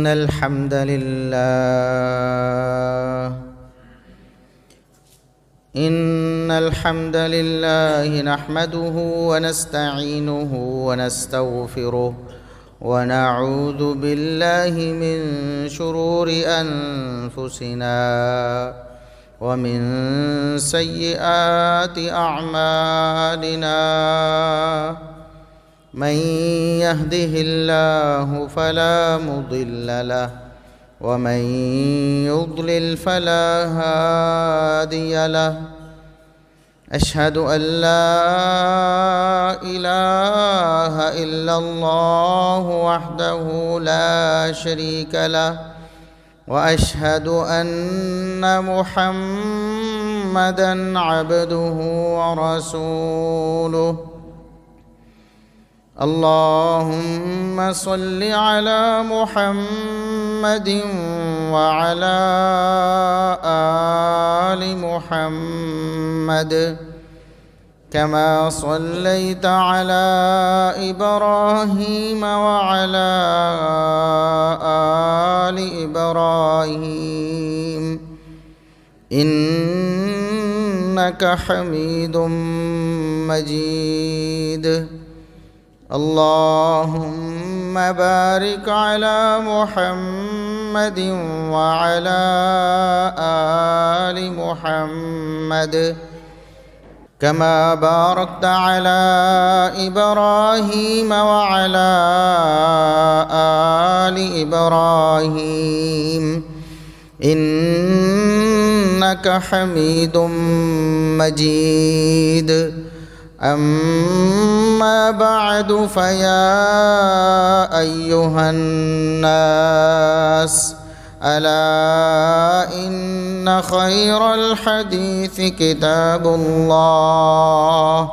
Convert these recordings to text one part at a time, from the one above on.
الحمد لله نحمده ونستعينه ونستغفره ونعوذ بالله من شرور أنفسنا ومن سيئات أعمالنا. من يهده الله فلا مضل له ومن يضلل فلا هادي له. أشهد أن لا إله إلا الله وحده لا شريك له وأشهد أن محمدًا عبده ورسوله. اللهم صل على محمد وعلى آل محمد كما صليت على إبراهيم وعلى آل إبراهيم إنك حميد مجيد. اللهم بارك على محمد وعلى آل محمد كما باركت على إبراهيم وعلى آل إبراهيم إنك حميد مجيد. أما بعد فيا أيها الناس ألا إن خير الحديث كتاب الله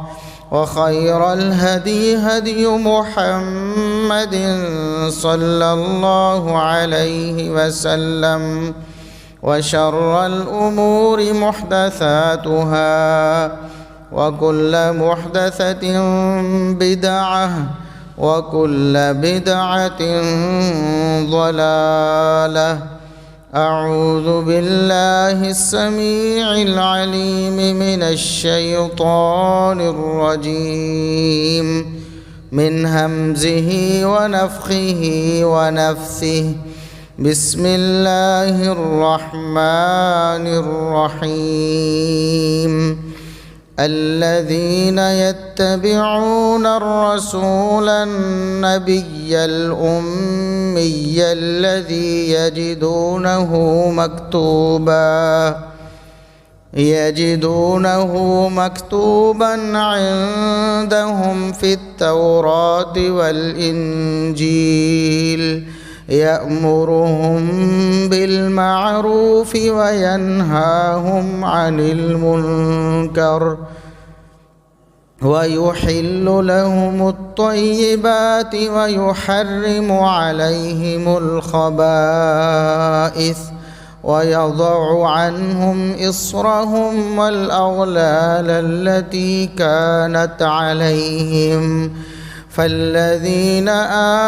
وخير الهدي هدي محمد صلى الله عليه وسلم وشر الأمور محدثاتها وكل محدثة بدعة وكل بدعة ضلالة. أعوذ بالله السميع العليم من الشيطان الرجيم من همزه ونفخه ونفثه. بسم الله الرحمن الرحيم. الذين يتبعون الرسول النبي الأمي الذي يجدونه مكتوبا عندهم في التوراة والإنجيل يأمرهم بالمعروف وينهاهم عن المنكر ويحل لهم الطيبات ويحرم عليهم الخبائث ويضع عنهم إصرهم والأغلال التي كانت عليهم. فالذين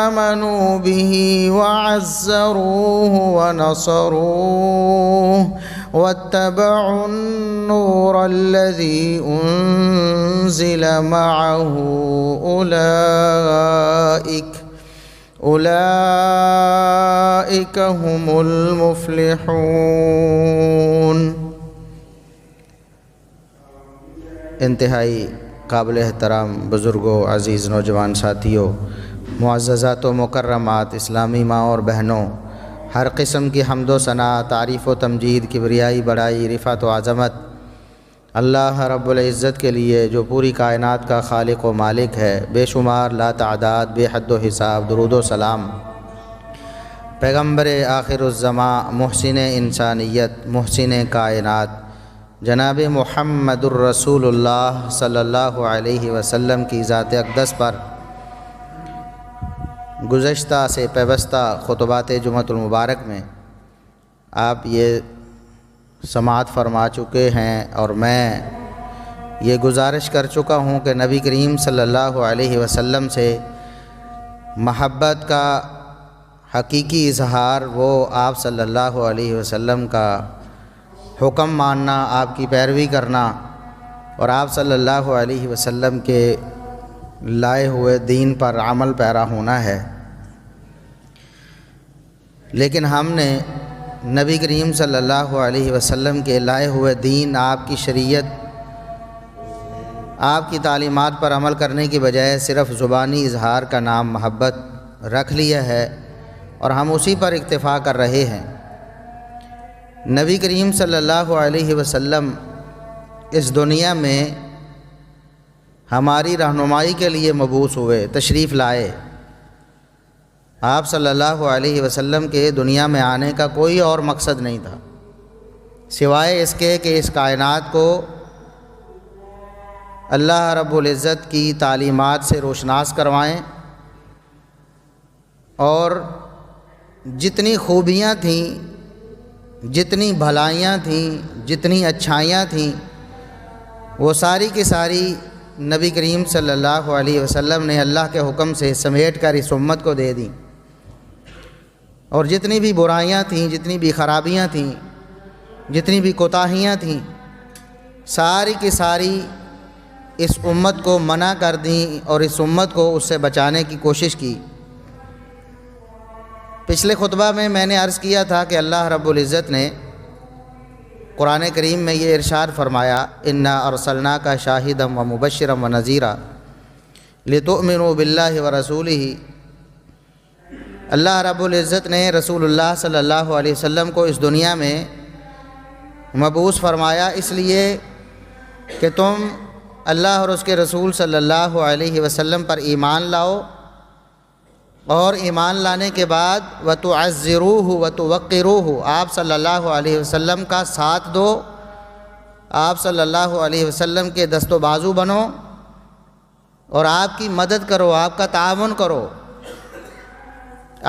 آمنوا به وعزروه ونصروه واتبعوا النور الذي أنزل معه أولئك هم المفلحون. انتہائی قابل احترام بزرگوں، عزیز نوجوان ساتھیوں، معززات و مکرمات اسلامی ماں اور بہنوں، ہر قسم کی حمد و ثنا، تعریف و تمجید، کبریائی، بڑائی، رفعت و عظمت اللہ رب العزت کے لیے جو پوری کائنات کا خالق و مالک ہے. بے شمار، لا تعداد، بے حد و حساب درود و سلام پیغمبر آخر الزماں، محسن انسانیت، محسن کائنات جناب محمد الرسول اللہ صلی اللہ علیہ وسلم کی ذات اقدس پر گزشتہ سے پیوستہ خطبات جمعۃ المبارک میں آپ یہ سماعت فرما چکے ہیں، اور میں یہ گزارش کر چکا ہوں کہ نبی کریم صلی اللہ علیہ وسلم سے محبت کا حقیقی اظہار وہ آپ صلی اللہ علیہ وسلم کا حکم ماننا، آپ کی پیروی کرنا اور آپ صلی اللہ علیہ وسلم کے لائے ہوئے دین پر عمل پیرا ہونا ہے۔ لیکن ہم نے نبی کریم صلی اللہ علیہ وسلم کے لائے ہوئے دین، آپ کی شریعت، آپ کی تعلیمات پر عمل کرنے کی بجائے صرف زبانی اظہار کا نام محبت رکھ لیا ہے اور ہم اسی پر اکتفا کر رہے ہیں۔ نبی کریم صلی اللہ علیہ وسلم اس دنیا میں ہماری رہنمائی کے لیے مبعوث ہوئے، تشریف لائے۔ آپ صلی اللہ علیہ وسلم کے دنیا میں آنے کا کوئی اور مقصد نہیں تھا سوائے اس کے کہ اس کائنات کو اللہ رب العزت کی تعلیمات سے روشناس کروائیں اور جتنی خوبیاں تھیں، جتنی بھلائیاں تھیں، جتنی اچھائیاں تھیں، وہ ساری کی ساری نبی کریم صلی اللہ علیہ وسلم نے اللہ کے حکم سے سمیٹ کر اس امت کو دے دیں، اور جتنی بھی برائیاں تھیں، جتنی بھی خرابیاں تھیں، جتنی بھی کوتاہیاں تھیں، ساری کی ساری اس امت کو منع کر دیں اور اس امت کو اس سے بچانے کی کوشش کی۔ پچھلے خطبہ میں نے عرض کیا تھا کہ اللہ رب العزت نے قرآن کریم میں یہ ارشاد فرمایا، انا ارسلناک شاہدا ومبشرا ونذیرا لتؤمنوا باللہ ورسولہ۔ اللہ رب العزت نے رسول اللہ صلی اللہ علیہ وسلم کو اس دنیا میں مبعوث فرمایا اس لیے کہ تم اللہ اور اس کے رسول صلی اللہ علیہ وسلم پر ایمان لاؤ، اور ایمان لانے کے بعد وَتُعَزِّرُوهُ وَتُوَقِّرُوهُ، آپ صلی اللہ علیہ وسلم کا ساتھ دو، آپ صلی اللہ علیہ وسلم کے دست و بازو بنو اور آپ کی مدد کرو، آپ کا تعاون کرو،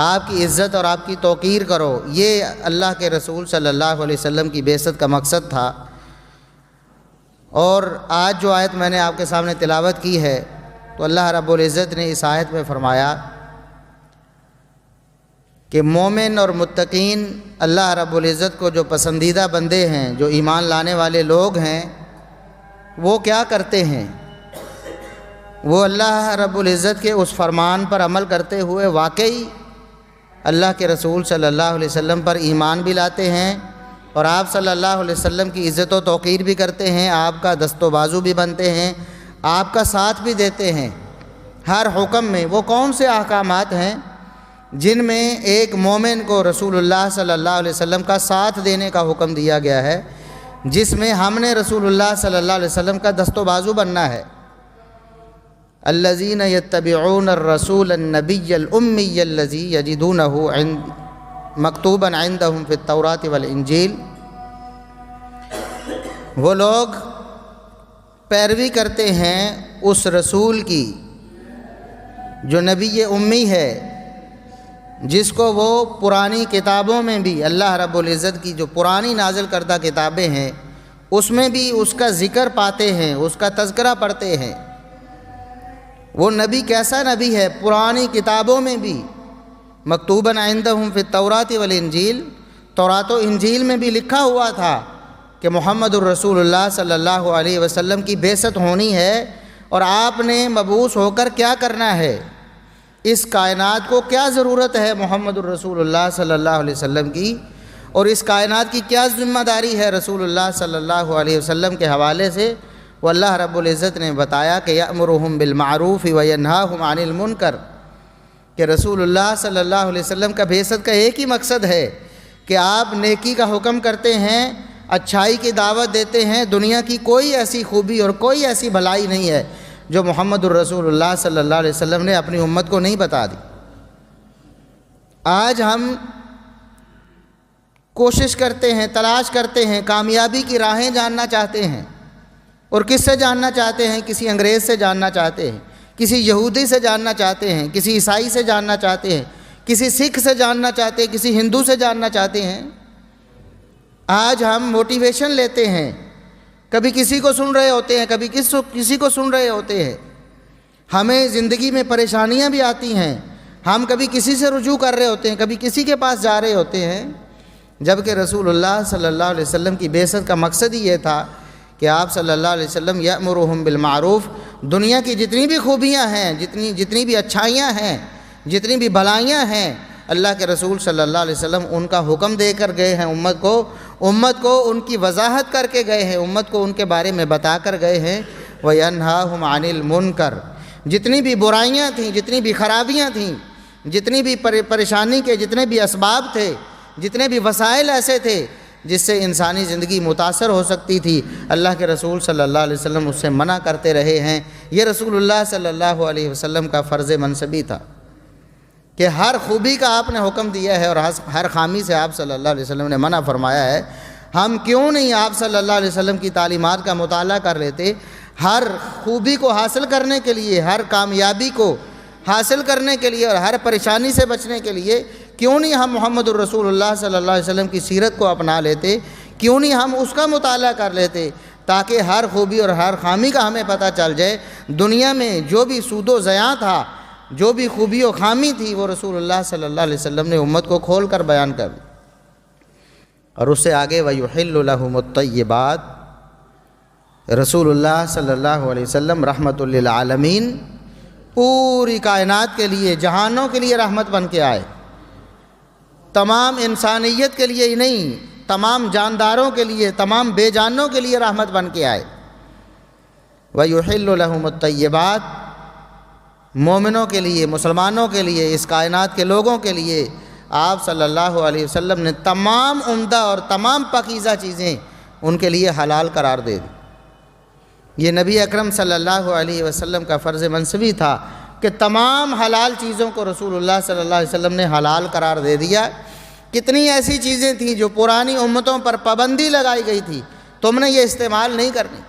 آپ کی عزت اور آپ کی توقیر کرو۔ یہ اللہ کے رسول صلی اللہ علیہ وسلم کی بعثت کا مقصد تھا۔ اور آج جو آیت میں نے آپ کے سامنے تلاوت کی ہے تو اللہ رب العزت نے اس آیت میں فرمایا کہ مومن اور متقین اللہ رب العزت کو جو پسندیدہ بندے ہیں، جو ایمان لانے والے لوگ ہیں، وہ کیا کرتے ہیں؟ وہ اللہ رب العزت کے اس فرمان پر عمل کرتے ہوئے واقعی اللہ کے رسول صلی اللہ علیہ وسلم پر ایمان بھی لاتے ہیں اور آپ صلی اللہ علیہ وسلم کی عزت و توقیر بھی کرتے ہیں، آپ کا دست و بازو بھی بنتے ہیں، آپ کا ساتھ بھی دیتے ہیں ہر حکم میں۔ وہ کون سے احکامات ہیں جن میں ایک مومن کو رسول اللہ صلی اللہ علیہ وسلم کا ساتھ دینے کا حکم دیا گیا ہے، جس میں ہم نے رسول اللہ صلی اللہ علیہ وسلم کا دست و بازو بننا ہے؟ الذین یتبعون الرسول النبی الامی الذی یجدونہ مکتوبا عندہم فی التوراۃ والانجیل۔ وہ لوگ پیروی کرتے ہیں اس رسول کی جو نبی امی ہے، جس کو وہ پرانی کتابوں میں بھی، اللہ رب العزت کی جو پرانی نازل کردہ کتابیں ہیں اس میں بھی اس کا ذکر پاتے ہیں، اس کا تذکرہ پڑھتے ہیں۔ وہ نبی کیسا نبی ہے؟ پرانی کتابوں میں بھی مکتوباً عندہم فی التوراۃ والانجیل، تورات و انجیل میں بھی لکھا ہوا تھا کہ محمد الرسول اللہ صلی اللہ علیہ وسلم کی بعثت ہونی ہے اور آپ نے مبعوث ہو کر کیا کرنا ہے، اس کائنات کو کیا ضرورت ہے محمد الرسول اللہ صلی اللہ علیہ وسلم کی، اور اس کائنات کی کیا ذمہ داری ہے رسول اللہ صلی اللہ علیہ وسلم کے حوالے سے۔ وہ اللہ رب العزت نے بتایا کہ یأمرہم بالمعروف وینہاہم عن المنکر، کہ رسول اللہ صلی اللہ علیہ وسلم کا بعثت کا ایک ہی مقصد ہے کہ آپ نیکی کا حکم کرتے ہیں، اچھائی کی دعوت دیتے ہیں۔ دنیا کی کوئی ایسی خوبی اور کوئی ایسی بھلائی نہیں ہے جو محمد الرسول اللہ صلی اللہ علیہ وسلم نے اپنی امت کو نہیں بتا دی۔ آج ہم کوشش کرتے ہیں، تلاش کرتے ہیں، کامیابی کی راہیں جاننا چاہتے ہیں، اور کس سے جاننا چاہتے ہیں؟ کسی انگریز سے جاننا چاہتے ہیں، کسی یہودی سے جاننا چاہتے ہیں، کسی عیسائی سے جاننا چاہتے ہیں، کسی سکھ سے جاننا چاہتے ہیں، کسی ہندو سے جاننا چاہتے ہیں۔ آج ہم موٹیویشن لیتے ہیں، کبھی کسی کو سن رہے ہوتے ہیں، کبھی کسی کو سن رہے ہوتے ہیں۔ ہمیں زندگی میں پریشانیاں بھی آتی ہیں، ہم کبھی کسی سے رجوع کر رہے ہوتے ہیں، کبھی کسی کے پاس جا رہے ہوتے ہیں، جبکہ رسول اللہ صلی اللہ علیہ وسلم کی بعثت کا مقصد ہی یہ تھا کہ آپ صلی اللہ علیہ وسلم یأمرہم بالمعروف، دنیا کی جتنی بھی خوبیاں ہیں، جتنی بھی اچھائیاں ہیں، جتنی بھی بھلائیاں ہیں، اللہ کے رسول صلی اللہ علیہ وسلم ان کا حکم دے کر گئے ہیں امت کو ان کی وضاحت کر کے گئے ہیں، امت کو ان کے بارے میں بتا کر گئے ہیں۔ وَيَنْهَاهُمْ عَنِ الْمُنْكَرِ، جتنی بھی برائیاں تھیں، جتنی بھی خرابیاں تھیں، جتنی بھی پریشانی کے جتنے بھی اسباب تھے، جتنے بھی وسائل ایسے تھے جس سے انسانی زندگی متاثر ہو سکتی تھی، اللہ کے رسول صلی اللہ علیہ وسلم اس سے منع کرتے رہے ہیں۔ یہ رسول اللہ صلی اللہ علیہ وسلم کا فرض منصبی تھا کہ ہر خوبی کا آپ نے حکم دیا ہے اور ہر خامی سے آپ صلی اللہ علیہ وسلم نے منع فرمایا ہے۔ ہم کیوں نہیں آپ صلی اللہ علیہ وسلم کی تعلیمات کا مطالعہ کر لیتے؟ ہر خوبی کو حاصل کرنے کے لیے، ہر کامیابی کو حاصل کرنے کے لیے اور ہر پریشانی سے بچنے کے لیے کیوں نہیں ہم محمد الرسول اللہ صلی اللہ علیہ وسلم کی سیرت کو اپنا لیتے؟ کیوں نہیں ہم اس کا مطالعہ کر لیتے تاکہ ہر خوبی اور ہر خامی کا ہمیں پتہ چل جائے؟ دنیا میں جو بھی سود و ضیاع تھا، جو بھی خوبی و خامی تھی، وہ رسول اللہ صلی اللہ علیہ وسلم نے امت کو کھول کر بیان کر دی۔ اور اس سے آگے وَيُحِلُّ لَهُمُ الطَّيِّبَاتِ، رسول اللہ صلی اللہ علیہ وسلم رحمت للعالمین، پوری کائنات کے لیے، جہانوں کے لیے رحمت بن کے آئے، تمام انسانیت کے لیے ہی نہیں، تمام جانداروں کے لیے، تمام بے جانوں کے لیے رحمت بن کے آئے۔ وَيُحِلُّ لَهُمُ الطَّيِّبَاتِ، مومنوں کے لیے، مسلمانوں کے لیے، اس کائنات کے لوگوں کے لیے آپ صلی اللہ علیہ وسلم نے تمام عمدہ اور تمام پاکیزہ چیزیں ان کے لیے حلال قرار دے دی۔ یہ نبی اکرم صلی اللہ علیہ وسلم کا فرض منصبی تھا کہ تمام حلال چیزوں کو رسول اللہ صلی اللہ علیہ وسلم نے حلال قرار دے دیا۔ کتنی ایسی چیزیں تھیں جو پرانی امتوں پر پابندی لگائی گئی تھی، تم نے یہ استعمال نہیں کرنی،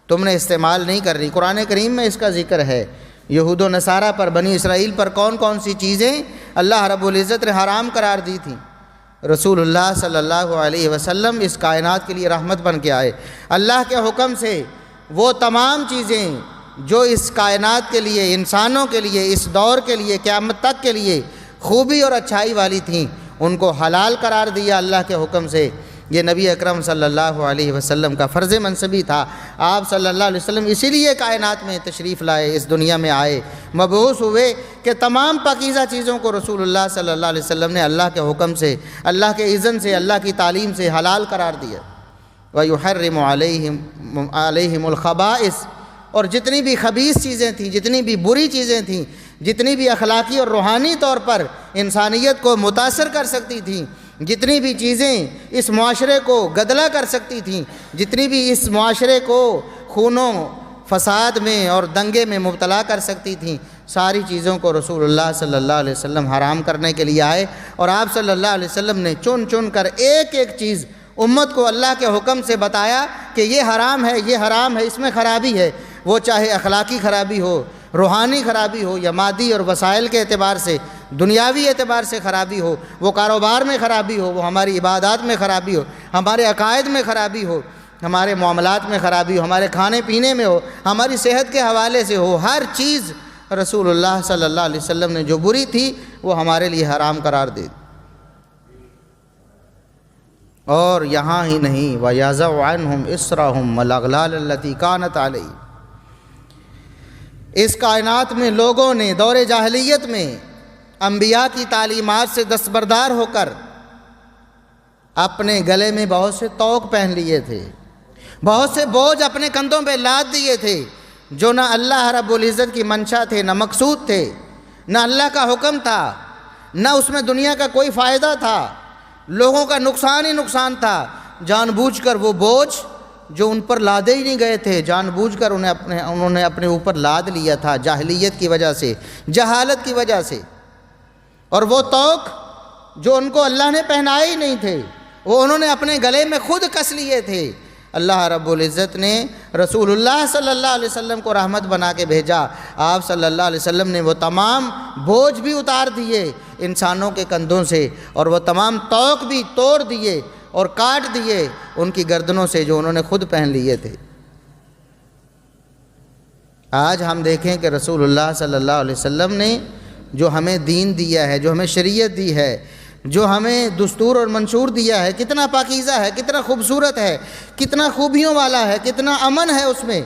تم نے استعمال نہیں کرنی۔ قرآن کریم میں اس کا ذکر ہے، یہود و نصارہ پر، بنی اسرائیل پر کون کون سی چیزیں اللہ رب العزت نے حرام قرار دی تھیں۔ رسول اللہ صلی اللہ علیہ وسلم اس کائنات کے لیے رحمت بن کے آئے۔ اللہ کے حکم سے وہ تمام چیزیں جو اس کائنات کے لیے، انسانوں کے لیے، اس دور کے لیے، قیامت تک کے لیے خوبی اور اچھائی والی تھیں، ان کو حلال قرار دیا اللہ کے حکم سے۔ یہ نبی اکرم صلی اللہ علیہ وسلم کا فرض منصبی تھا۔ آپ صلی اللہ علیہ وسلم اسی لیے کائنات میں تشریف لائے، اس دنیا میں آئے، مبعوث ہوئے کہ تمام پاکیزہ چیزوں کو رسول اللہ صلی اللہ علیہ وسلم نے اللہ کے حکم سے، اللہ کے اذن سے، اللہ کی تعلیم سے حلال قرار دیا۔ وَيُحَرِّمُ عَلَيْهِمُ الْخَبَائِثَ، اور جتنی بھی خبیث چیزیں تھیں، جتنی بھی بری چیزیں تھیں، جتنی بھی اخلاقی اور روحانی طور پر انسانیت کو متاثر کر سکتی تھیں، جتنی بھی چیزیں اس معاشرے کو گدلا کر سکتی تھیں، جتنی بھی اس معاشرے کو خون و فساد میں اور دنگے میں مبتلا کر سکتی تھیں، ساری چیزوں کو رسول اللہ صلی اللہ علیہ وسلم حرام کرنے کے لیے آئے۔ اور آپ صلی اللہ علیہ وسلم نے چن چن کر ایک ایک چیز امت کو اللہ کے حکم سے بتایا کہ یہ حرام ہے، یہ حرام ہے، اس میں خرابی ہے، وہ چاہے اخلاقی خرابی ہو، روحانی خرابی ہو، یا مادی اور وسائل کے اعتبار سے، دنیاوی اعتبار سے خرابی ہو، وہ کاروبار میں خرابی ہو، وہ ہماری عبادات میں خرابی ہو، ہمارے عقائد میں خرابی ہو، ہمارے معاملات میں خرابی ہو، ہمارے کھانے پینے میں ہو، ہماری صحت کے حوالے سے ہو، ہر چیز رسول اللہ صلی اللہ علیہ وسلم نے جو بری تھی وہ ہمارے لیے حرام قرار دے دی۔ اور یہاں ہی نہیں، وَيَضَعُ عَنْهُمْ إِصْرَهُمْ وَالْأَغْلَالَ الَّتِي كَانَتْ عَلَيْهِمْ، اس کائنات میں لوگوں نے دور جاہلیت میں انبیاء کی تعلیمات سے دستبردار ہو کر اپنے گلے میں بہت سے طوق پہن لیے تھے، بہت سے بوجھ اپنے کندھوں پہ لاد دیے تھے، جو نہ اللہ رب العزت کی منشا تھے، نہ مقصود تھے، نہ اللہ کا حکم تھا، نہ اس میں دنیا کا کوئی فائدہ تھا، لوگوں کا نقصان ہی نقصان تھا۔ جان بوجھ کر وہ بوجھ جو ان پر لادے ہی نہیں گئے تھے، جان بوجھ کر انہوں نے اپنے اوپر لاد لیا تھا، جاہلیت کی وجہ سے، جہالت کی وجہ سے۔ اور وہ طوق جو ان کو اللہ نے پہنائے ہی نہیں تھے، وہ انہوں نے اپنے گلے میں خود کس لیے تھے۔ اللہ رب العزت نے رسول اللہ صلی اللہ علیہ وسلم کو رحمت بنا کے بھیجا۔ آپ صلی اللہ علیہ وسلم نے وہ تمام بوجھ بھی اتار دیے انسانوں کے کندھوں سے، اور وہ تمام طوق بھی توڑ دیے اور کاٹ دیے ان کی گردنوں سے جو انہوں نے خود پہن لیے تھے۔ آج ہم دیکھیں کہ رسول اللہ صلی اللہ علیہ وسلم نے جو ہمیں دین دیا ہے، جو ہمیں شریعت دی ہے، جو ہمیں دستور اور منشور دیا ہے، کتنا پاکیزہ ہے، کتنا خوبصورت ہے، کتنا خوبیوں والا ہے، کتنا امن ہے اس میں،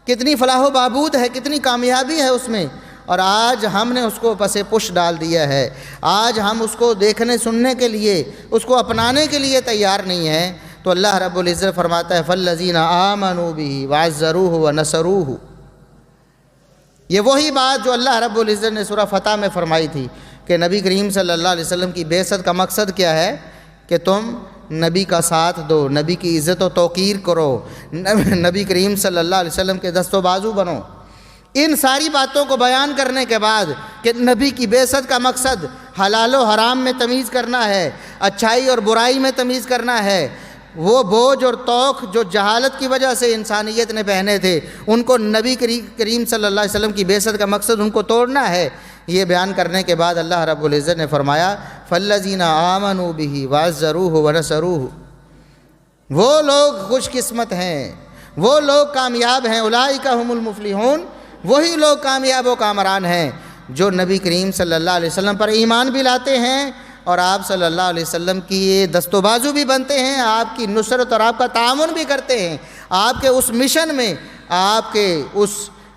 کتنی فلاح و بہبود ہے، کتنی کامیابی ہے اس میں، اور آج ہم نے اس کو پس پش ڈال دیا ہے۔ آج ہم اس کو دیکھنے سننے کے لیے، اس کو اپنانے کے لیے تیار نہیں ہیں۔ تو اللہ رب العزت فرماتا ہے فَالَّذِينَ آمَنُوا بِهِ وَعَزَّرُوهُ وَنَصَرُوهُ۔ یہ وہی بات جو اللہ رب العزت نے سورہ فتح میں فرمائی تھی کہ نبی کریم صلی اللہ علیہ وسلم کی بعثت کا مقصد کیا ہے کہ تم نبی کا ساتھ دو، نبی کی عزت و توقیر کرو، نبی کریم صلی اللہ علیہ وسلم کے دست و بازو بنو۔ ان ساری باتوں کو بیان کرنے کے بعد کہ نبی کی بعثت کا مقصد حلال و حرام میں تمیز کرنا ہے، اچھائی اور برائی میں تمیز کرنا ہے، وہ بوجھ اور توق جو جہالت کی وجہ سے انسانیت نے پہنے تھے ان کو نبی کریم صلی اللہ علیہ وسلم کی بعثت کا مقصد ان کو توڑنا ہے، یہ بیان کرنے کے بعد اللہ رب العزت نے فرمایا فَالَّذِينَ آمَنُوا بِهِ وَعَزَّرُوهُ وَنَصَرُوهُ۔ وہ لوگ خوش قسمت ہیں، وہ لوگ کامیاب ہیں، اولئک هم المفلحون، وہی لوگ کامیاب و کامران ہیں جو نبی کریم صلی اللہ علیہ وسلم پر ایمان بھی لاتے ہیں اور آپ صلی اللہ علیہ وسلم کی دست و بازو بھی بنتے ہیں، آپ کی نصرت اور آپ کا تعاون بھی کرتے ہیں، آپ کے اس مشن میں، آپ کے اس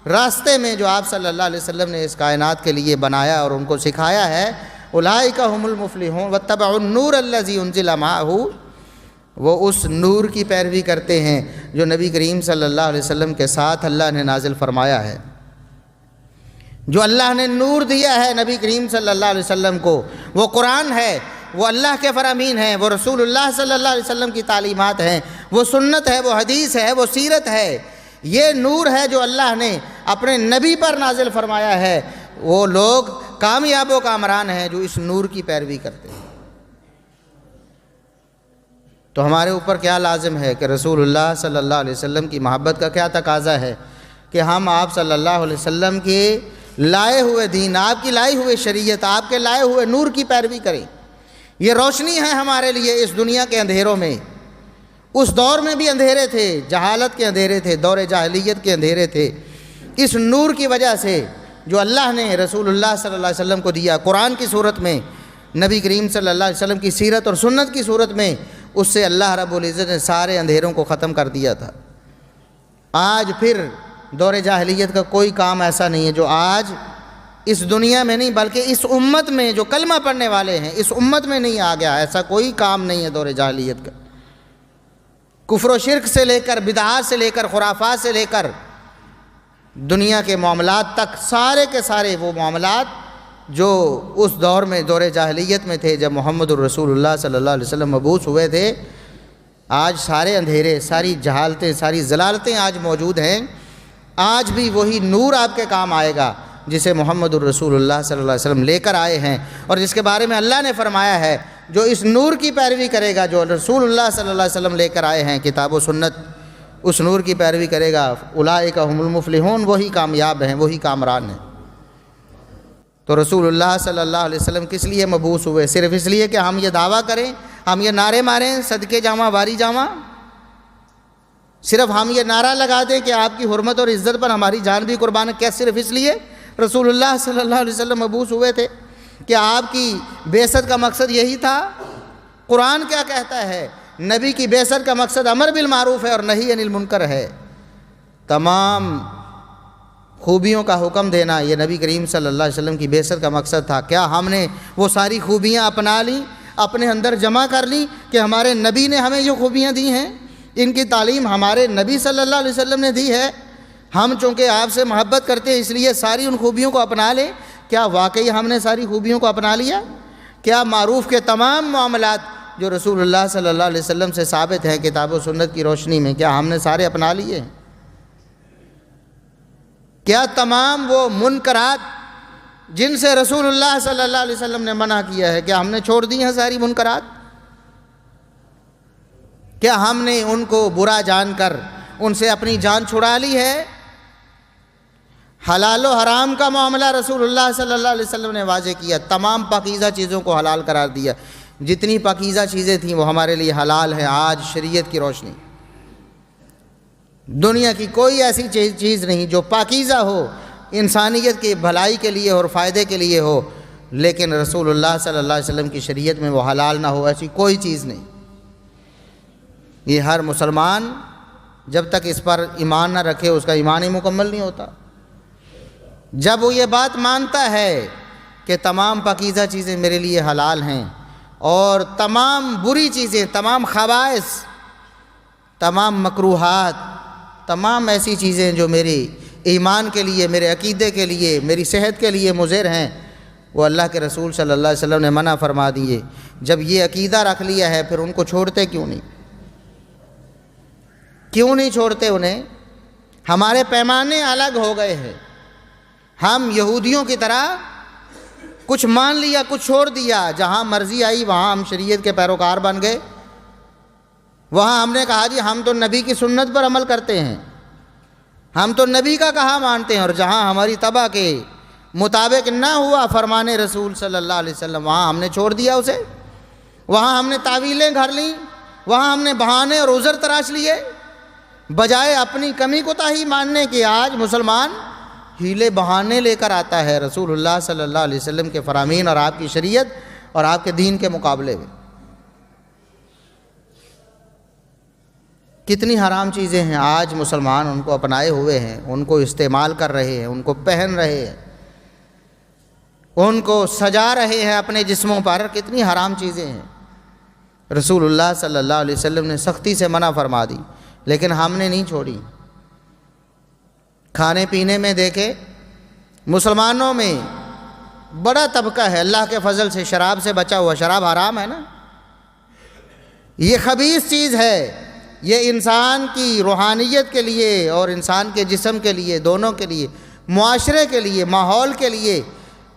راستے میں جو آپ صلی اللہ علیہ وسلم نے اس کائنات کے لیے بنایا اور ان کو سکھایا ہے۔ اولئک هم المفلحون واتبعوا النور الذی انزل معہ، وہ اس نور کی پیروی کرتے ہیں جو نبی کریم صلی اللہ علیہ وسلم کے ساتھ اللہ نے نازل فرمایا ہے۔ جو اللہ نے نور دیا ہے نبی کریم صلی اللہ علیہ وسلم کو، وہ قرآن ہے، وہ اللہ کے فرامین ہیں، وہ رسول اللہ صلی اللہ علیہ وسلم کی تعلیمات ہیں، وہ سنت ہے، وہ حدیث ہے، وہ سیرت ہے۔ یہ نور ہے جو اللہ نے اپنے نبی پر نازل فرمایا ہے۔ وہ لوگ کامیاب و کامران ہیں جو اس نور کی پیروی کرتے ہیں۔ تو ہمارے اوپر کیا لازم ہے کہ رسول اللہ صلی اللہ علیہ وسلم کی محبت کا کیا تقاضا ہے کہ ہم آپ صلی اللہ علیہ وسلم کے لائے ہوئے دین، آپ کی لائی ہوئے شریعت، آپ کے لائے ہوئے نور کی پیروی کریں۔ یہ روشنی ہے ہمارے لیے اس دنیا کے اندھیروں میں۔ اس دور میں بھی اندھیرے تھے، جہالت کے اندھیرے تھے، دور جاہلیت کے اندھیرے تھے۔ اس نور کی وجہ سے جو اللہ نے رسول اللہ صلی اللہ علیہ وسلم کو دیا قرآن کی صورت میں، نبی کریم صلی اللہ علیہ وسلم کی سیرت اور سنت کی صورت میں، اس سے اللہ رب العزت نے سارے اندھیروں کو ختم کر دیا تھا۔ آج پھر دور جاہلیت کا کوئی کام ایسا نہیں ہے جو آج اس دنیا میں نہیں بلکہ اس امت میں جو کلمہ پڑھنے والے ہیں اس امت میں نہیں آ گیا۔ ایسا کوئی کام نہیں ہے دور جاہلیت کا۔ کفر و شرک سے لے کر، بدعات سے لے کر، خرافات سے لے کر دنیا کے معاملات تک، سارے کے سارے وہ معاملات جو اس دور میں دور جاہلیت میں تھے جب محمد الرسول اللہ صلی اللہ علیہ وسلم مبعوث ہوئے تھے، آج سارے اندھیرے، ساری جہالتیں، ساری ضلالتیں آج موجود ہیں۔ آج بھی وہی نور آپ کے کام آئے گا جسے محمد الرسول اللہ صلی اللہ علیہ وسلم لے کر آئے ہیں، اور جس کے بارے میں اللہ نے فرمایا ہے جو اس نور کی پیروی کرے گا، جو رسول اللہ صلی اللہ علیہ وسلم لے کر آئے ہیں کتاب و سنت، اس نور کی پیروی کرے گا، اولئک هم المفلحون، وہی کامیاب ہیں، وہی کامران ہیں۔ تو رسول اللہ صلی اللہ علیہ وسلم کس لیے مبعوث ہوئے؟ صرف اس لیے کہ ہم یہ دعویٰ کریں، ہم یہ نعرے ماریں صدقے جامع واری جامع؟ صرف ہم یہ نعرہ لگا دیں کہ آپ کی حرمت اور عزت پر ہماری جان بھی قربان ہے؟ کیا صرف اس لیے رسول اللہ صلی اللہ علیہ وسلم مبعوث ہوئے تھے کہ آپ کی بعثت کا مقصد یہی تھا؟ قرآن کیا کہتا ہے؟ نبی کی بعثت کا مقصد امر بالمعروف ہے اور نہی عن المنکر ہے۔ تمام خوبیوں کا حکم دینا یہ نبی کریم صلی اللہ علیہ وسلم کی بعثت کا مقصد تھا۔ کیا ہم نے وہ ساری خوبیاں اپنا لیں، اپنے اندر جمع کر لیں کہ ہمارے نبی نے ہمیں یہ خوبیاں دی ہیں؟ ان کی تعلیم ہمارے نبی صلی اللہ علیہ وسلم نے دی ہے۔ ہم چونکہ آپ سے محبت کرتے ہیں اس لیے ساری ان خوبیوں کو اپنا لیں۔ کیا واقعی ہم نے ساری خوبیوں کو اپنا لیا؟ کیا معروف کے تمام معاملات جو رسول اللہ صلی اللہ علیہ وسلم سے ثابت ہیں کتاب و سنت کی روشنی میں، کیا ہم نے سارے اپنا لیے ہیں؟ کیا تمام وہ منکرات جن سے رسول اللہ صلی اللہ علیہ وسلم نے منع کیا ہے، کیا ہم نے چھوڑ دی ہیں ساری منکرات؟ کیا ہم نے ان کو برا جان کر ان سے اپنی جان چھڑا لی ہے؟ حلال و حرام کا معاملہ رسول اللہ صلی اللہ علیہ وسلم نے واضح کیا، تمام پاکیزہ چیزوں کو حلال قرار دیا۔ جتنی پاکیزہ چیزیں تھیں وہ ہمارے لیے حلال ہیں آج شریعت کی روشنی۔ دنیا کی کوئی ایسی چیز نہیں جو پاکیزہ ہو انسانیت کی بھلائی کے لیے اور فائدے کے لیے ہو، لیکن رسول اللہ صلی اللہ علیہ وسلم کی شریعت میں وہ حلال نہ ہو، ایسی کوئی چیز نہیں۔ یہ ہر مسلمان جب تک اس پر ایمان نہ رکھے اس کا ایمان ہی مکمل نہیں ہوتا۔ جب وہ یہ بات مانتا ہے کہ تمام پاکیزہ چیزیں میرے لیے حلال ہیں اور تمام بری چیزیں، تمام خبائث، تمام مکروہات، تمام ایسی چیزیں جو میری ایمان کے لیے، میرے عقیدے کے لیے، میری صحت کے لیے مضر ہیں، وہ اللہ کے رسول صلی اللہ علیہ وسلم نے منع فرما دیے۔ جب یہ عقیدہ رکھ لیا ہے پھر ان کو چھوڑتے کیوں نہیں؟ کیوں نہیں چھوڑتے انہیں؟ ہمارے پیمانے الگ ہو گئے ہیں۔ ہم یہودیوں کی طرح کچھ مان لیا، کچھ چھوڑ دیا، جہاں مرضی آئی وہاں ہم شریعت کے پیروکار بن گئے۔ وہاں ہم نے کہا جی ہم تو نبی کی سنت پر عمل کرتے ہیں، ہم تو نبی کا کہا مانتے ہیں، اور جہاں ہماری طبع کے مطابق نہ ہوا فرمان رسول صلی اللہ علیہ وسلم وہاں ہم نے چھوڑ دیا اسے، وہاں ہم نے تعویلیں گھڑ لیں، وہاں ہم نے بہانے اور عذر تراش لیے، بجائے اپنی کمی کوتاہی ماننے کے آج مسلمان ہیلے بہانے لے کر آتا ہے رسول اللہ صلی اللہ علیہ وسلم کے فرامین اور آپ کی شریعت اور آپ کے دین کے مقابلے میں۔ کتنی حرام چیزیں ہیں آج مسلمان ان کو اپنائے ہوئے ہیں، ان کو استعمال کر رہے ہیں، ان کو پہن رہے ہیں، ان کو سجا رہے ہیں اپنے جسموں پر۔ کتنی حرام چیزیں ہیں، رسول اللہ صلی اللہ علیہ وسلم نے سختی سے منع فرما دی، لیکن ہم نے نہیں چھوڑی۔ کھانے پینے میں دیکھیں، مسلمانوں میں بڑا طبقہ ہے اللہ کے فضل سے شراب سے بچا ہوا۔ شراب حرام ہے نا، یہ خبیث چیز ہے، یہ انسان کی روحانیت کے لیے اور انسان کے جسم کے لیے، دونوں کے لیے، معاشرے کے لیے، ماحول کے لیے،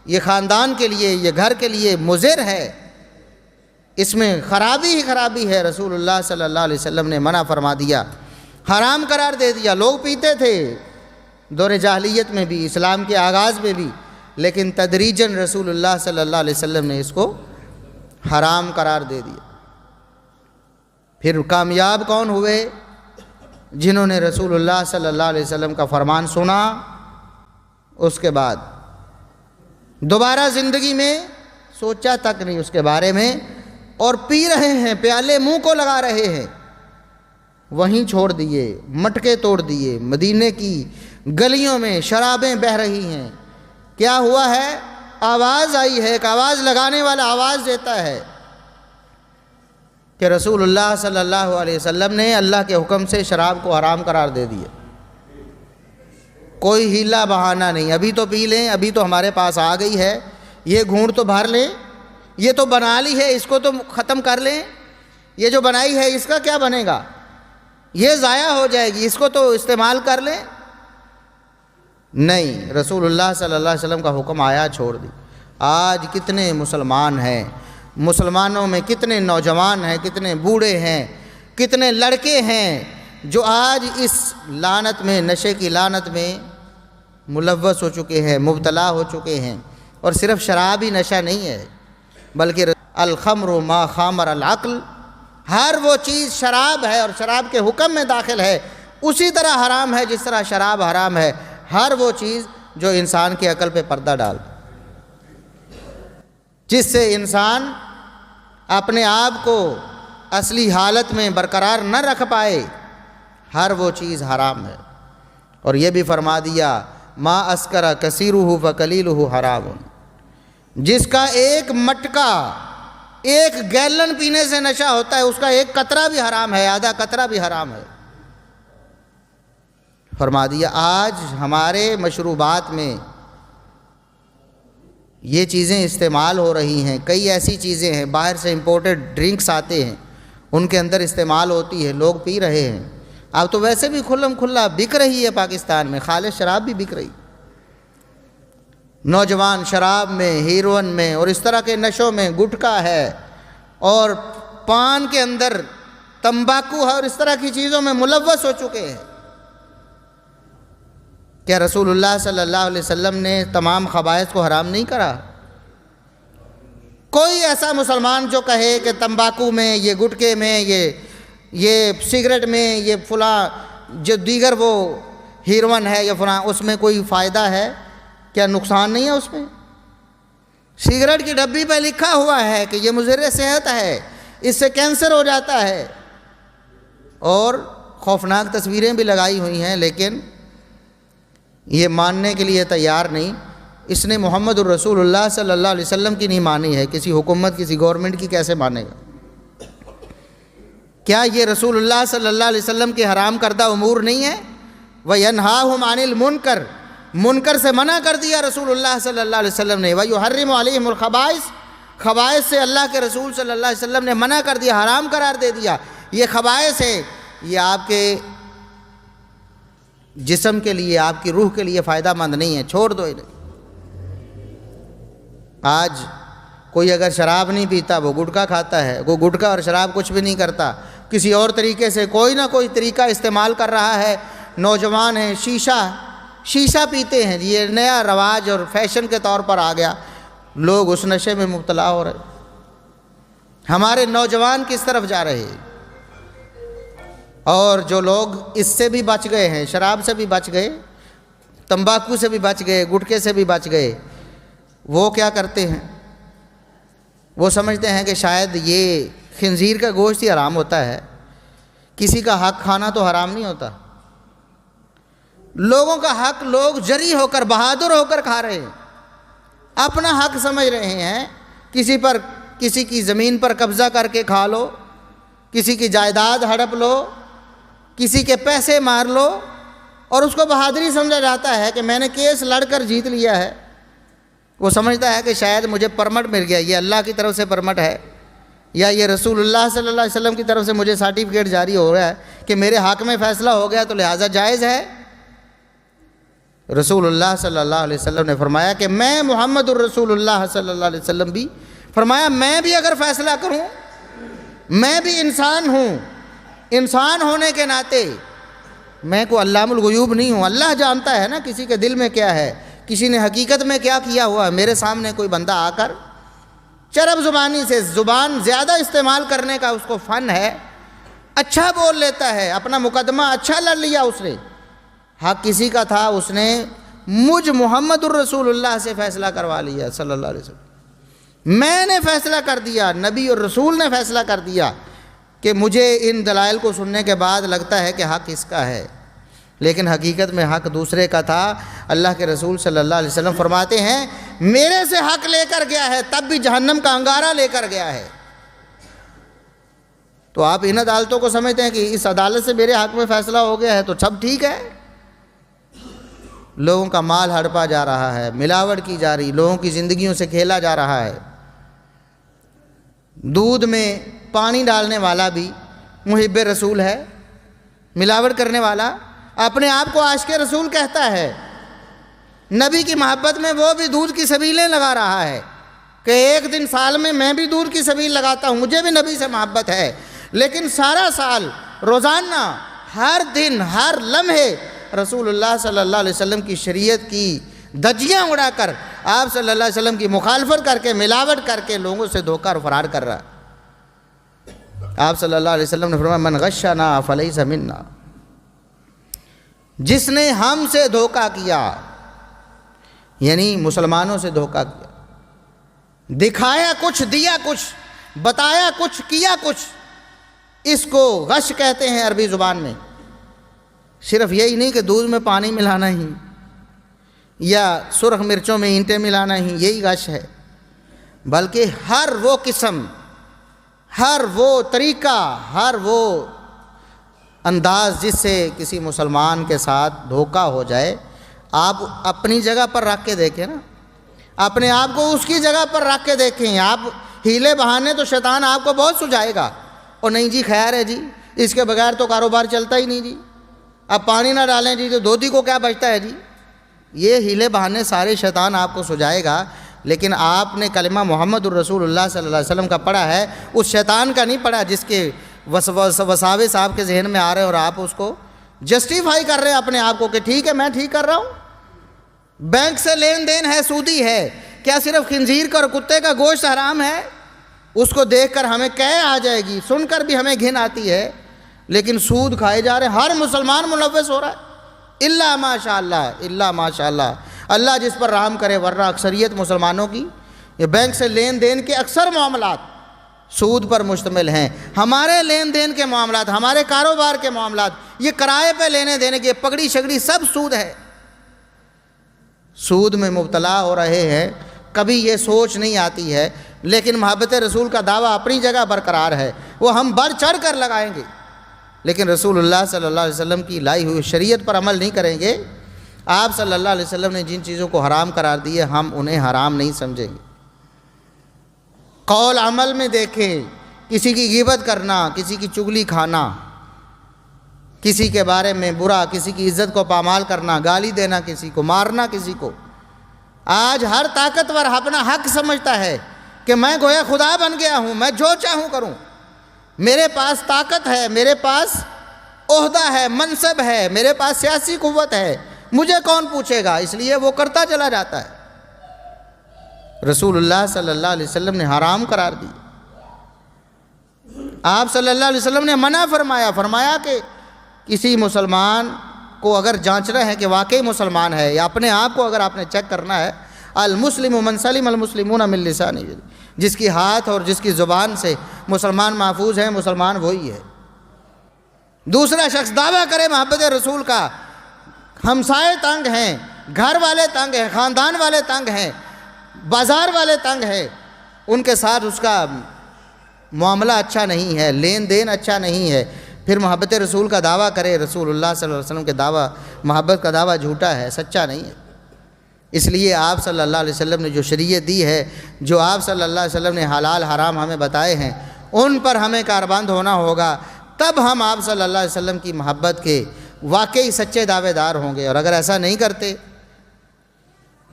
یہ خاندان کے لیے، یہ گھر کے لیے مضر ہے، اس میں خرابی ہی خرابی ہے۔ رسول اللہ صلی اللہ علیہ وسلم نے منع فرما دیا، حرام قرار دے دیا۔ لوگ پیتے تھے دور جاہلیت میں بھی، اسلام کے آغاز میں بھی، لیکن تدریجاً رسول اللہ صلی اللہ علیہ وسلم نے اس کو حرام قرار دے دیا۔ پھر کامیاب کون ہوئے؟ جنہوں نے رسول اللہ صلی اللہ علیہ وسلم کا فرمان سنا، اس کے بعد دوبارہ زندگی میں سوچا تک نہیں اس کے بارے میں، اور پی رہے ہیں، پیالے منہ کو لگا رہے ہیں، وہیں چھوڑ دیے، مٹکے توڑ دیے۔ مدینے کی گلیوں میں شرابیں بہہ رہی ہیں، کیا ہوا ہے؟ آواز آئی ہے، ایک آواز لگانے والا آواز دیتا ہے کہ رسول اللہ صلی اللہ علیہ وسلم نے اللہ کے حکم سے شراب کو حرام قرار دے دیا۔ کوئی ہیلا بہانہ نہیں، ابھی تو پی لیں، ابھی تو ہمارے پاس آ گئی ہے، یہ گھونٹ تو بھر لیں، یہ تو بنا لی ہے، اس کو تو ختم کر لیں، یہ جو بنائی ہے اس کا کیا بنے گا، یہ ضائع ہو جائے گی، اس کو تو استعمال کر لیں۔ نہیں، رسول اللہ صلی اللہ علیہ وسلم کا حکم آیا، چھوڑ دی۔ آج کتنے مسلمان ہیں، مسلمانوں میں کتنے نوجوان ہیں، کتنے بوڑھے ہیں، کتنے لڑکے ہیں جو آج اس لعنت میں، نشے کی لعنت میں ملوث ہو چکے ہیں، مبتلا ہو چکے ہیں۔ اور صرف شراب ہی نشہ نہیں ہے، بلکہ الخمر ما خامر العقل، ہر وہ چیز شراب ہے اور شراب کے حکم میں داخل ہے، اسی طرح حرام ہے جس طرح شراب حرام ہے۔ ہر وہ چیز جو انسان کی عقل پہ پردہ ڈالتا، جس سے انسان اپنے آپ کو اصلی حالت میں برقرار نہ رکھ پائے، ہر وہ چیز حرام ہے۔ اور یہ بھی فرما دیا ما اسکر کثیرہ فقلیلہ حرام، جس کا ایک مٹکا، ایک گیلن پینے سے نشہ ہوتا ہے، اس کا ایک قطرہ بھی حرام ہے، آدھا قطرہ بھی حرام ہے۔ فرما دیا آج ہمارے مشروبات میں یہ چیزیں استعمال ہو رہی ہیں، کئی ایسی چیزیں ہیں، باہر سے امپورٹڈ ڈرنکس آتے ہیں، ان کے اندر استعمال ہوتی ہے، لوگ پی رہے ہیں۔ اب تو ویسے بھی کھلم کھلا بک رہی ہے پاکستان میں، خالص شراب بھی بک رہی، نوجوان شراب میں، ہیروئن میں اور اس طرح کے نشوں میں، گٹکا ہے اور پان کے اندر تمباکو ہے اور اس طرح کی چیزوں میں ملوث ہو چکے ہیں۔ کیا رسول اللہ صلی اللہ علیہ وسلم نے تمام خبائث کو حرام نہیں کرا؟ کوئی ایسا مسلمان جو کہے کہ تمباکو میں، یہ گٹکے میں، یہ سگریٹ میں، یہ فلاں جو دیگر وہ ہیروئن ہے یا فلاں، اس میں کوئی فائدہ ہے؟ کیا نقصان نہیں ہے اس میں؟ سگریٹ کی ڈبی پہ لکھا ہوا ہے کہ یہ مضر صحت ہے، اس سے کینسر ہو جاتا ہے، اور خوفناک تصویریں بھی لگائی ہوئی ہیں، لیکن یہ ماننے کے لیے تیار نہیں۔ اس نے محمد الرسول اللہ صلی اللہ علیہ وسلم کی نہیں مانی ہے، کسی حکومت کسی گورنمنٹ کی کیسے مانے گا؟ کیا یہ رسول اللہ صلی اللہ علیہ وسلم کے حرام کردہ امور نہیں ہے؟ وَيَنْهَاهُمْ عَنِ الْمُنْكَرِ، منکر سے منع کر دیا رسول اللہ صلی اللہ علیہ وسلم نے۔ وَيُحَرِّمُ عَلَيْهِمُ الْخَبَائِثَ، خبائث سے اللہ کے رسول صلی اللہ علیہ وسلم نے منع کر دیا، حرام قرار دے دیا۔ یہ خبائث ہے، یہ آپ کے جسم کے لیے، آپ کی روح کے لیے فائدہ مند نہیں ہے، چھوڑ دو انہیں۔ آج کوئی اگر شراب نہیں پیتا وہ گٹکا کھاتا ہے، وہ گٹکا اور شراب کچھ بھی نہیں کرتا، کسی اور طریقے سے کوئی نہ کوئی طریقہ استعمال کر رہا ہے۔ نوجوان ہیں شیشہ پیتے ہیں، یہ نیا رواج اور فیشن کے طور پر آ گیا، لوگ اس نشے میں مبتلا ہو رہے۔ ہمارے نوجوان کس طرف جا رہے ہیں؟ اور جو لوگ اس سے بھی بچ گئے ہیں، شراب سے بھی بچ گئے، تمباکو سے بھی بچ گئے، گٹکے سے بھی بچ گئے، وہ کیا کرتے ہیں؟ وہ سمجھتے ہیں کہ شاید یہ خنزیر کا گوشت ہی حرام ہوتا ہے، کسی کا حق کھانا تو حرام نہیں ہوتا۔ لوگوں کا حق لوگ جری ہو کر، بہادر ہو کر کھا رہے ہیں، اپنا حق سمجھ رہے ہیں۔ کسی کی زمین پر قبضہ کر کے کھا لو، کسی کی جائیداد ہڑپ لو، کسی کے پیسے مار لو، اور اس کو بہادری سمجھا جاتا ہے کہ میں نے کیس لڑ کر جیت لیا ہے۔ وہ سمجھتا ہے کہ شاید مجھے پرمٹ مل گیا، یہ اللہ کی طرف سے پرمٹ ہے، یا یہ رسول اللہ صلی اللہ علیہ وسلم کی طرف سے مجھے سرٹیفکیٹ جاری ہو رہا ہے کہ میرے حق میں فیصلہ ہو گیا تو لہٰذا جائز ہے۔ رسول اللہ صلی اللہ علیہ وسلم نے فرمایا کہ میں محمد الرسول اللہ صلی اللہ علیہ وسلم بھی فرمایا، میں بھی اگر فیصلہ کروں، میں بھی انسان ہوں، انسان ہونے کے ناطے میں کوئی علام الغیوب نہیں ہوں۔ اللہ جانتا ہے نا کسی کے دل میں کیا ہے، کسی نے حقیقت میں کیا کیا ہوا ہے۔ میرے سامنے کوئی بندہ آ کر چرب زبانی سے، زبان زیادہ استعمال کرنے کا اس کو فن ہے، اچھا بول لیتا ہے، اپنا مقدمہ اچھا لڑ لیا اس نے، حق کسی کا تھا، اس نے مجھ محمد الرسول اللہ سے فیصلہ کروا لیا صلی اللہ علیہ وسلم۔ میں نے فیصلہ کر دیا، نبی اور رسول نے فیصلہ کر دیا کہ مجھے ان دلائل کو سننے کے بعد لگتا ہے کہ حق اس کا ہے، لیکن حقیقت میں حق دوسرے کا تھا۔ اللہ کے رسول صلی اللہ علیہ وسلم فرماتے ہیں میرے سے حق لے کر گیا ہے تب بھی جہنم کا انگارہ لے کر گیا ہے۔ تو آپ ان عدالتوں کو سمجھتے ہیں کہ اس عدالت سے میرے حق میں فیصلہ ہو گیا ہے تو سب ٹھیک ہے؟ لوگوں کا مال ہڑپا جا رہا ہے، ملاوٹ کی جا رہی، لوگوں کی زندگیوں سے کھیلا جا رہا ہے۔ دودھ میں پانی ڈالنے والا بھی محب رسول ہے، ملاوٹ کرنے والا اپنے آپ کو عاشق رسول کہتا ہے، نبی کی محبت میں وہ بھی دودھ کی سبیلیں لگا رہا ہے کہ ایک دن سال میں میں بھی دودھ کی سبیل لگاتا ہوں، مجھے بھی نبی سے محبت ہے، لیکن سارا سال روزانہ ہر دن ہر لمحے رسول اللہ صلی اللہ علیہ وسلم کی شریعت کی دھجیاں اڑا کر آپ صلی اللہ علیہ وسلم کی مخالفت کر کے، ملاوٹ کر کے لوگوں سے دھوکہ اور فرار کر رہا ہے۔ آپ صلی اللہ علیہ وسلم نے فرمایا من غشنا فلیس منا، جس نے ہم سے دھوکہ کیا، یعنی مسلمانوں سے دھوکہ کیا، دکھایا کچھ، دیا کچھ، بتایا کچھ، کیا کچھ، اس کو غش کہتے ہیں عربی زبان میں۔ صرف یہی نہیں کہ دودھ میں پانی ملانا ہی یا سرخ مرچوں میں اینٹیں ملانا ہی یہی غش ہے، بلکہ ہر وہ قسم، ہر وہ طریقہ، ہر وہ انداز جس سے کسی مسلمان کے ساتھ دھوکہ ہو جائے، آپ اپنی جگہ پر رکھ کے دیکھیں نا، اپنے آپ کو اس کی جگہ پر رکھ کے دیکھیں۔ آپ ہیلے بہانے تو شیطان آپ کو بہت سجائے گا، اور نہیں جی خیر ہے جی، اس کے بغیر تو کاروبار چلتا ہی نہیں جی، اب پانی نہ ڈالیں جی تو دودھی کو کیا بچتا ہے جی، یہ ہیلے بہانے سارے شیطان آپ کو سجائے گا۔ لیکن آپ نے کلمہ محمد الرسول اللہ صلی اللہ علیہ وسلم کا پڑھا ہے، اس شیطان کا نہیں پڑھا جس کے وساوس آپ کے ذہن میں آ رہے ہیں اور آپ اس کو جسٹیفائی کر رہے ہیں اپنے آپ کو کہ ٹھیک ہے میں ٹھیک کر رہا ہوں۔ بینک سے لین دین ہے، سودی ہے، کیا صرف خنزیر کا اور کتے کا گوشت حرام ہے؟ اس کو دیکھ کر ہمیں کہہ آ جائے گی، سن کر بھی ہمیں گھن آتی ہے، لیکن سود کھائے جا رہے ہیں، ہر مسلمان ملوث ہو رہا ہے۔ الا ماشاء اللہ، الا ماشاء اللہ، اللہ جس پر رحم کرے، ورنہ اکثریت مسلمانوں کی یہ بینک سے لین دین کے اکثر معاملات سود پر مشتمل ہیں۔ ہمارے لین دین کے معاملات، ہمارے کاروبار کے معاملات، یہ کرائے پہ لینے دینے کے پگڑی شگڑی سب سود ہے، سود میں مبتلا ہو رہے ہیں۔ کبھی یہ سوچ نہیں آتی ہے، لیکن محبت رسول کا دعویٰ اپنی جگہ برقرار ہے، وہ ہم بڑھ چڑھ کر لگائیں گے، لیکن رسول اللہ صلی اللہ علیہ وسلم کی لائی ہوئی شریعت پر عمل نہیں کریں گے۔ آپ صلی اللہ علیہ وسلم نے جن چیزوں کو حرام قرار دیے ہم انہیں حرام نہیں سمجھیں گے۔ قول عمل میں دیکھیں، کسی کی غیبت کرنا، کسی کی چغلی کھانا، کسی کے بارے میں برا، کسی کی عزت کو پامال کرنا، گالی دینا، کسی کو مارنا، کسی کو۔ آج ہر طاقتور اپنا حق سمجھتا ہے کہ میں گویا خدا بن گیا ہوں، میں جو چاہوں کروں، میرے پاس طاقت ہے، میرے پاس عہدہ ہے، منصب ہے، میرے پاس سیاسی قوت ہے، مجھے کون پوچھے گا، اس لیے وہ کرتا چلا جاتا ہے۔ رسول اللہ صلی اللہ علیہ وسلم نے حرام قرار دی۔ آپ صلی اللہ علیہ وسلم نے منع فرمایا کہ کسی مسلمان کو اگر جانچنا ہے کہ واقعی مسلمان ہے، یا اپنے آپ کو اگر آپ نے چیک کرنا ہے، المسلم من سلم المسلمون من لسانہ، جس کی ہاتھ اور جس کی زبان سے مسلمان محفوظ ہیں، مسلمان وہی ہے۔ دوسرا شخص دعویٰ کرے محبت رسول کا، ہمسائے تنگ ہیں، گھر والے تنگ ہیں، خاندان والے تنگ ہیں، بازار والے تنگ ہیں، ان کے ساتھ اس کا معاملہ اچھا نہیں ہے، لین دین اچھا نہیں ہے، پھر محبت رسول کا دعویٰ کرے، رسول اللہ صلی اللہ علیہ وسلم کے دعویٰ محبت کا دعویٰ جھوٹا ہے، سچا نہیں ہے۔ اس لیے آپ صلی اللہ علیہ وسلم نے جو شریعت دی ہے، جو آپ صلی اللہ علیہ وسلم نے حلال حرام ہمیں بتائے ہیں، ان پر ہمیں کاربند ہونا ہوگا، تب ہم آپ صلی اللہ علیہ وسلم کی محبت کے واقعی سچے دعوے دار ہوں گے۔ اور اگر ایسا نہیں کرتے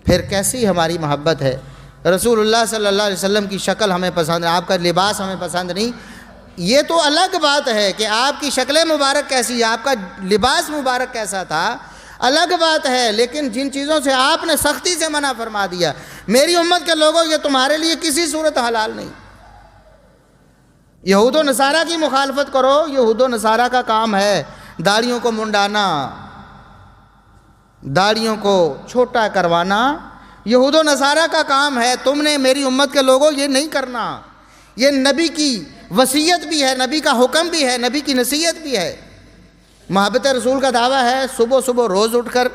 پھر کیسی ہماری محبت ہے؟ رسول اللہ صلی اللہ علیہ وسلم کی شکل ہمیں پسند ہے، آپ کا لباس ہمیں پسند نہیں، یہ تو الگ بات ہے کہ آپ کی شکل مبارک کیسی ہے، آپ کا لباس مبارک کیسا تھا، الگ بات ہے، لیکن جن چیزوں سے آپ نے سختی سے منع فرما دیا، میری امت کے لوگوں یہ تمہارے لیے کسی صورت حلال نہیں۔ یہود و نصارہ کی مخالفت کرو، یہود و نصارہ کا کام ہے داڑھیوں کو منڈانا، داڑھیوں کو چھوٹا کروانا، یہود و نصارہ کا کام ہے، تم نے میری امت کے لوگوں یہ نہیں کرنا۔ یہ نبی کی وصیت بھی ہے، نبی کا حکم بھی ہے، نبی کی نصیحت بھی ہے۔ محبت رسول کا دعویٰ ہے، صبح صبح روز اٹھ کر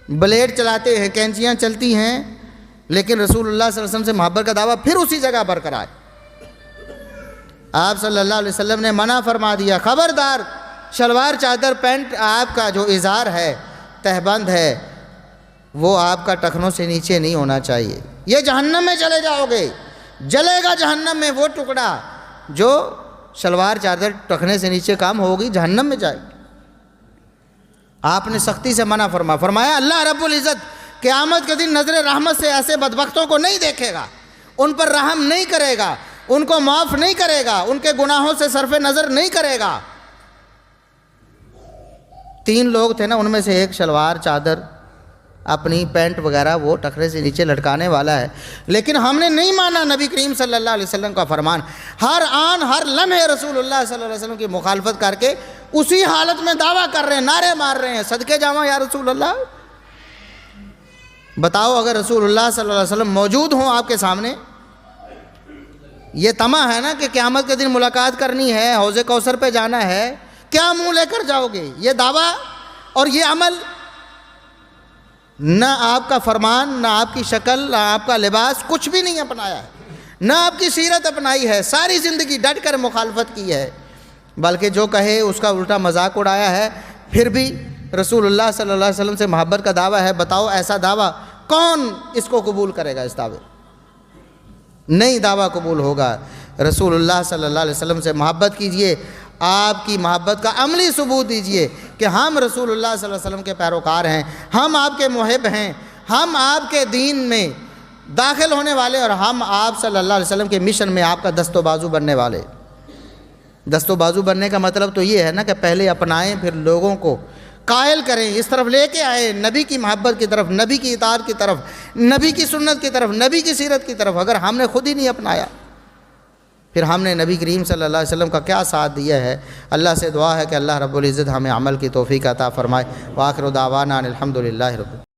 بلیڈ چلاتے ہیں، کینچیاں چلتی ہیں، لیکن رسول اللہ صلی اللہ علیہ وسلم سے محبت کا دعویٰ پھر اسی جگہ برقرار۔ آپ صلی اللہ علیہ وسلم نے منع فرما دیا، خبردار شلوار چادر پینٹ آپ کا جو ازار ہے، تہبند ہے، وہ آپ کا ٹخنوں سے نیچے نہیں ہونا چاہیے، یہ جہنم میں چلے جاؤ گے، جلے گا جہنم میں وہ ٹکڑا جو شلوار چادر ٹخنے سے نیچے کام ہوگی، جہنم میں جائے گی۔ آپ نے سختی سے منع فرمایا اللہ رب العزت قیامت کے دن نظر رحمت سے ایسے بدبختوں کو نہیں دیکھے گا، ان پر رحم نہیں کرے گا، ان کو معاف نہیں کرے گا، ان کے گناہوں سے صرف نظر نہیں کرے گا۔ 3 لوگ تھے نا، ان میں سے ایک شلوار چادر اپنی پینٹ وغیرہ وہ ٹخنے سے نیچے لٹکانے والا ہے، لیکن ہم نے نہیں مانا نبی کریم صلی اللہ علیہ وسلم کا فرمان، ہر آن ہر لمحے رسول اللہ صلی اللہ علیہ وسلم کی مخالفت کر کے اسی حالت میں دعویٰ کر رہے ہیں، نعرے مار رہے ہیں، صدقے جاواں یا رسول اللہ۔ بتاؤ اگر رسول اللہ صلی اللہ علیہ وسلم موجود ہوں آپ کے سامنے، یہ طمع ہے نا کہ قیامت کے دن ملاقات کرنی ہے، حوض کوثر پہ جانا ہے، کیا منہ لے کر جاؤ گے؟ یہ دعویٰ اور یہ عمل، نہ آپ کا فرمان، نہ آپ کی شکل، نہ آپ کا لباس، کچھ بھی نہیں اپنایا ہے، نہ آپ کی سیرت اپنائی ہے، ساری زندگی ڈٹ کر مخالفت کی ہے، بلکہ جو کہے اس کا الٹا مذاق اڑایا ہے۔ پھر بھی رسول اللہ صلی اللہ علیہ وسلم سے محبت کا دعویٰ ہے، بتاؤ ایسا دعویٰ کون اس کو قبول کرے گا؟ اس دعوے نہیں دعویٰ قبول ہوگا۔ رسول اللہ صلی اللہ علیہ وسلم سے محبت کیجئے، آپ کی محبت کا عملی ثبوت دیجئے کہ ہم رسول اللہ صلی اللہ علیہ وسلم کے پیروکار ہیں، ہم آپ کے محب ہیں، ہم آپ کے دین میں داخل ہونے والے، اور ہم آپ صلی اللہ علیہ وسلم کے مشن میں آپ کا دست و بازو بننے والے۔ دست و بازو بننے کا مطلب تو یہ ہے نا کہ پہلے اپنائیں، پھر لوگوں کو قائل کریں، اس طرف لے کے آئے، نبی کی محبت کی طرف، نبی کی اطاعت کی طرف، نبی کی سنت کی طرف، نبی کی سیرت کی طرف۔ اگر ہم نے خود ہی نہیں اپنایا پھر ہم نے نبی کریم صلی اللہ علیہ وسلم کا کیا ساتھ دیا ہے۔ اللہ سے دعا ہے کہ اللہ رب العزت ہمیں عمل کی توفیق عطا فرمائے۔ وآخر دعوانا ان الحمد للہ رب